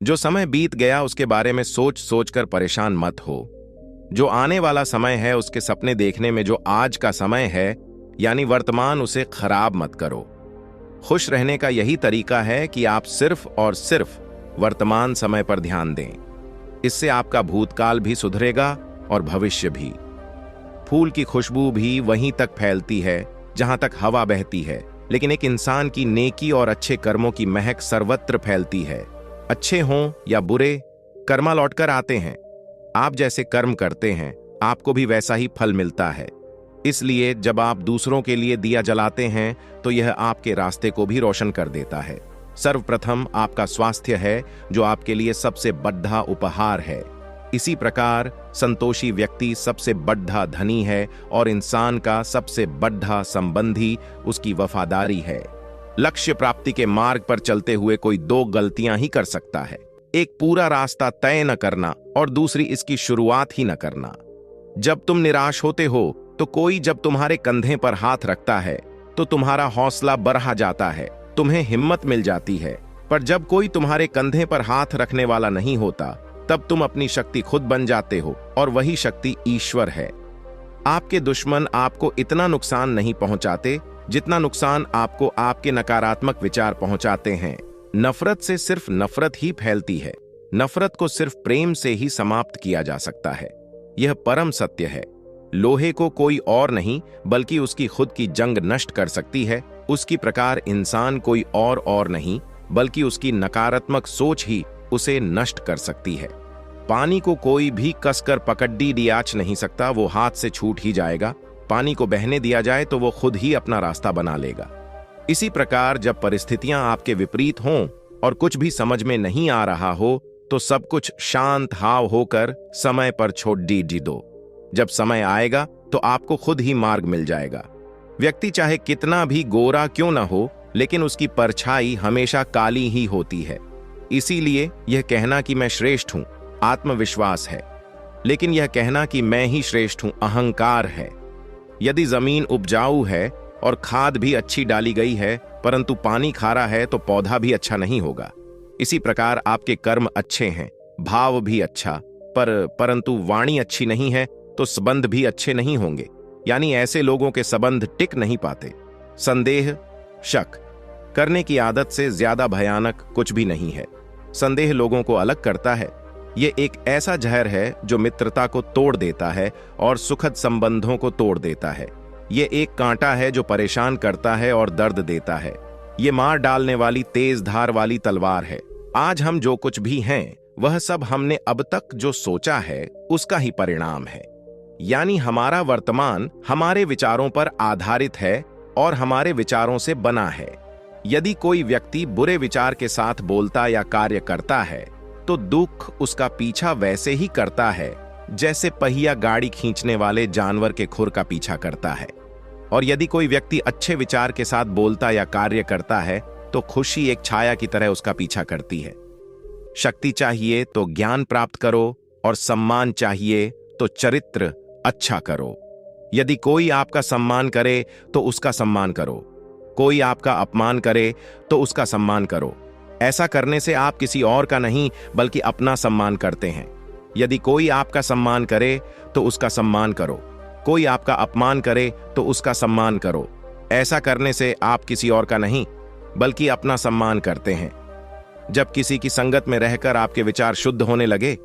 जो समय बीत गया उसके बारे में सोच सोच कर परेशान मत हो। जो आने वाला समय है उसके सपने देखने में जो आज का समय है यानी वर्तमान, उसे खराब मत करो। खुश रहने का यही तरीका है कि आप सिर्फ और सिर्फ वर्तमान समय पर ध्यान दें। इससे आपका भूतकाल भी सुधरेगा और भविष्य भी। फूल की खुशबू भी वहीं तक फैलती है जहां तक हवा बहती है, लेकिन एक इंसान की नेकी और अच्छे कर्मों की महक सर्वत्र फैलती है। अच्छे हों या बुरे, कर्मा लौटकर आते हैं। आप जैसे कर्म करते हैं आपको भी वैसा ही फल मिलता है। इसलिए जब आप दूसरों के लिए दिया जलाते हैं तो यह आपके रास्ते को भी रोशन कर देता है। सर्वप्रथम आपका स्वास्थ्य है जो आपके लिए सबसे बड़ा उपहार है। इसी प्रकार संतोषी व्यक्ति सबसे बड़ा धनी है और इंसान का सबसे बड़ा संबंधी उसकी वफादारी है। लक्ष्य प्राप्ति के मार्ग पर चलते हुए कोई दो गलतियां ही कर सकता है, एक पूरा रास्ता तय न करना और दूसरी इसकी शुरुआत ही न करना। जब तुम निराश होते हो तो कोई जब तुम्हारे कंधे पर हाथ रखता है तो तुम्हारा हौसला बढ़ा जाता है, तुम्हें हिम्मत मिल जाती है। पर जब कोई तुम्हारे कंधे पर हाथ रखने वाला नहीं होता तब तुम अपनी शक्ति खुद बन जाते हो और वही शक्ति ईश्वर है। आपके दुश्मन आपको इतना नुकसान नहीं पहुंचाते जितना नुकसान आपको आपके नकारात्मक विचार पहुंचाते हैं। नफरत से सिर्फ नफरत ही फैलती है। नफरत को सिर्फ प्रेम से ही समाप्त किया जा सकता है। यह परम सत्य है। लोहे को कोई और नहीं बल्कि उसकी खुद की जंग नष्ट कर सकती है। उसकी प्रकार इंसान कोई और नहीं बल्कि उसकी नकारात्मक सोच ही उसे नष्ट कर सकती है। पानी को कोई भी कसकर पकड़ी दियाच नहीं सकता, वो हाथ से छूट ही जाएगा। पानी को बहने दिया जाए तो वो खुद ही अपना रास्ता बना लेगा। इसी प्रकार जब परिस्थितियां आपके विपरीत हों और कुछ भी समझ में नहीं आ रहा हो तो सब कुछ शांत हाव होकर समय पर छोड़ दी दो। जब समय आएगा तो आपको खुद ही मार्ग मिल जाएगा। व्यक्ति चाहे कितना भी गोरा क्यों ना हो, लेकिन उसकी परछाई हमेशा काली ही होती है। इसीलिए यह कहना कि मैं श्रेष्ठ हूं आत्मविश्वास है, लेकिन यह कहना कि मैं ही श्रेष्ठ हूं अहंकार है। यदि जमीन उपजाऊ है और खाद भी अच्छी डाली गई है परंतु पानी खारा है तो पौधा भी अच्छा नहीं होगा। इसी प्रकार आपके कर्म अच्छे हैं, भाव भी अच्छा, परंतु वाणी अच्छी नहीं है तो संबंध भी अच्छे नहीं होंगे। यानी ऐसे लोगों के संबंध टिक नहीं पाते। संदेह, शक करने की आदत से ज्यादा भयानक कुछ भी नहीं है। संदेह लोगों को अलग करता है। ये एक ऐसा जहर है जो मित्रता को तोड़ देता है और सुखद संबंधों को तोड़ देता है। ये एक कांटा है जो परेशान करता है और दर्द देता है। ये मार डालने वाली तेज धार वाली तलवार है। आज हम जो कुछ भी हैं वह सब हमने अब तक जो सोचा है उसका ही परिणाम है। यानी हमारा वर्तमान हमारे विचारों पर आधारित है और हमारे विचारों से बना है। यदि कोई व्यक्ति बुरे विचार के साथ बोलता या कार्य करता है तो दुख उसका पीछा वैसे ही करता है जैसे पहिया गाड़ी खींचने वाले जानवर के खुर का पीछा करता है। और यदि कोई व्यक्ति अच्छे विचार के साथ बोलता या कार्य करता है तो खुशी एक छाया की तरह उसका पीछा करती है। शक्ति चाहिए तो ज्ञान प्राप्त करो और सम्मान चाहिए तो चरित्र अच्छा करो। यदि कोई आपका सम्मान करे तो उसका सम्मान करो, कोई आपका अपमान करे तो उसका सम्मान करो। ऐसा करने से आप किसी और का नहीं बल्कि अपना सम्मान करते हैं। यदि कोई आपका सम्मान करे तो उसका सम्मान करो, कोई आपका अपमान करे तो उसका सम्मान करो। ऐसा करने से आप किसी और का नहीं बल्कि अपना सम्मान करते हैं। जब किसी की संगत में रहकर आपके विचार शुद्ध होने लगे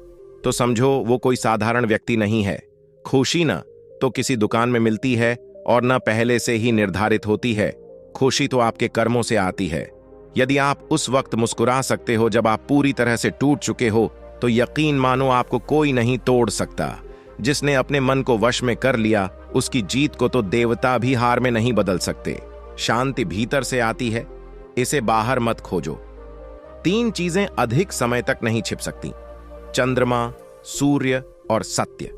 तो समझो वो कोई साधारण व्यक्ति नहीं है। खुशी न तो किसी दुकान में मिलती है और न पहले से ही निर्धारित होती है। खुशी तो आपके कर्मों से आती है। यदि आप उस वक्त मुस्कुरा सकते हो जब आप पूरी तरह से टूट चुके हो तो यकीन मानो आपको कोई नहीं तोड़ सकता। जिसने अपने मन को वश में कर लिया उसकी जीत को तो देवता भी हार में नहीं बदल सकते। शांति भीतर से आती है, इसे बाहर मत खोजो। 3 चीजें अधिक समय तक नहीं छिप सकती: चंद्रमा, सूर्य और सत्य।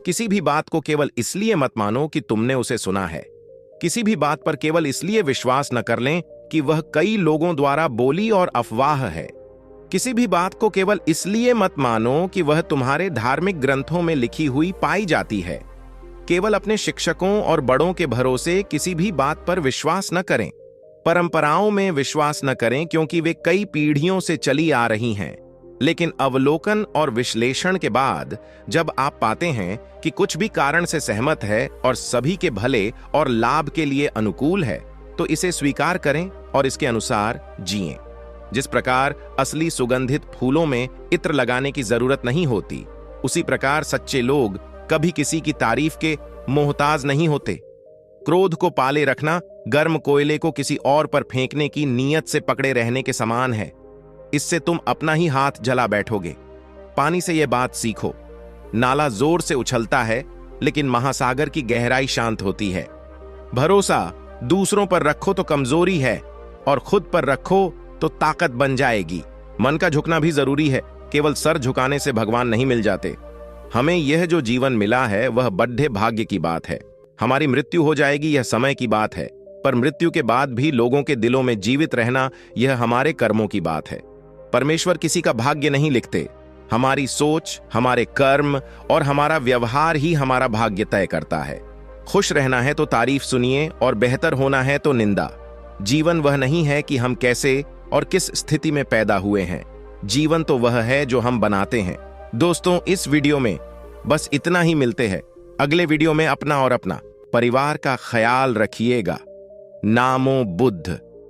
किसी भी बात को केवल इसलिए मत मानो कि तुमने उसे सुना है। किसी भी बात पर केवल इसलिए विश्वास न कर लें कि वह कई लोगों द्वारा बोली और अफवाह है। किसी भी बात को केवल इसलिए मत मानो कि वह तुम्हारे धार्मिक ग्रंथों में लिखी हुई पाई जाती है। केवल अपने शिक्षकों और बड़ों के भरोसे किसी भी बात पर विश्वास न करें। परंपराओं में विश्वास न करें क्योंकि वे कई पीढ़ियों से चली आ रही हैं। लेकिन अवलोकन और विश्लेषण के बाद जब आप पाते हैं कि कुछ भी कारण से सहमत है और सभी के भले और लाभ के लिए अनुकूल है, तो इसे स्वीकार करें और इसके अनुसार जिएं। जिस प्रकार असली सुगंधित फूलों में इत्र लगाने की जरूरत नहीं होती, उसी प्रकार सच्चे लोग कभी किसी की तारीफ के मोहताज नहीं होते। क्रोध को पाले रखना गर्म कोयले को किसी और पर फेंकने की नीयत से पकड़े रहने के समान है। इससे तुम अपना ही हाथ जला बैठोगे। पानी से यह बात सीखो, नाला जोर से उछलता है लेकिन महासागर की गहराई शांत होती है। भरोसा दूसरों पर रखो तो कमजोरी है और खुद पर रखो तो ताकत बन जाएगी। मन का झुकना भी जरूरी है, केवल सर झुकाने से भगवान नहीं मिल जाते। हमें यह जो जीवन मिला है वह बड्ढे भाग्य की बात है। हमारी मृत्यु हो जाएगी यह समय की बात है, पर मृत्यु के बाद भी लोगों के दिलों में जीवित रहना यह हमारे कर्मों की बात है। परमेश्वर किसी का भाग्य नहीं लिखते, हमारी सोच, हमारे कर्म और हमारा व्यवहार ही हमारा भाग्य तय करता है। खुश रहना है तो तारीफ सुनिए और बेहतर होना है तो निंदा। जीवन वह नहीं है कि हम कैसे और किस स्थिति में पैदा हुए हैं, जीवन तो वह है जो हम बनाते हैं। दोस्तों, इस वीडियो में बस इतना ही। मिलते हैं अगले वीडियो में। अपना और अपना परिवार का ख्याल रखिएगा। नामो बुद्ध।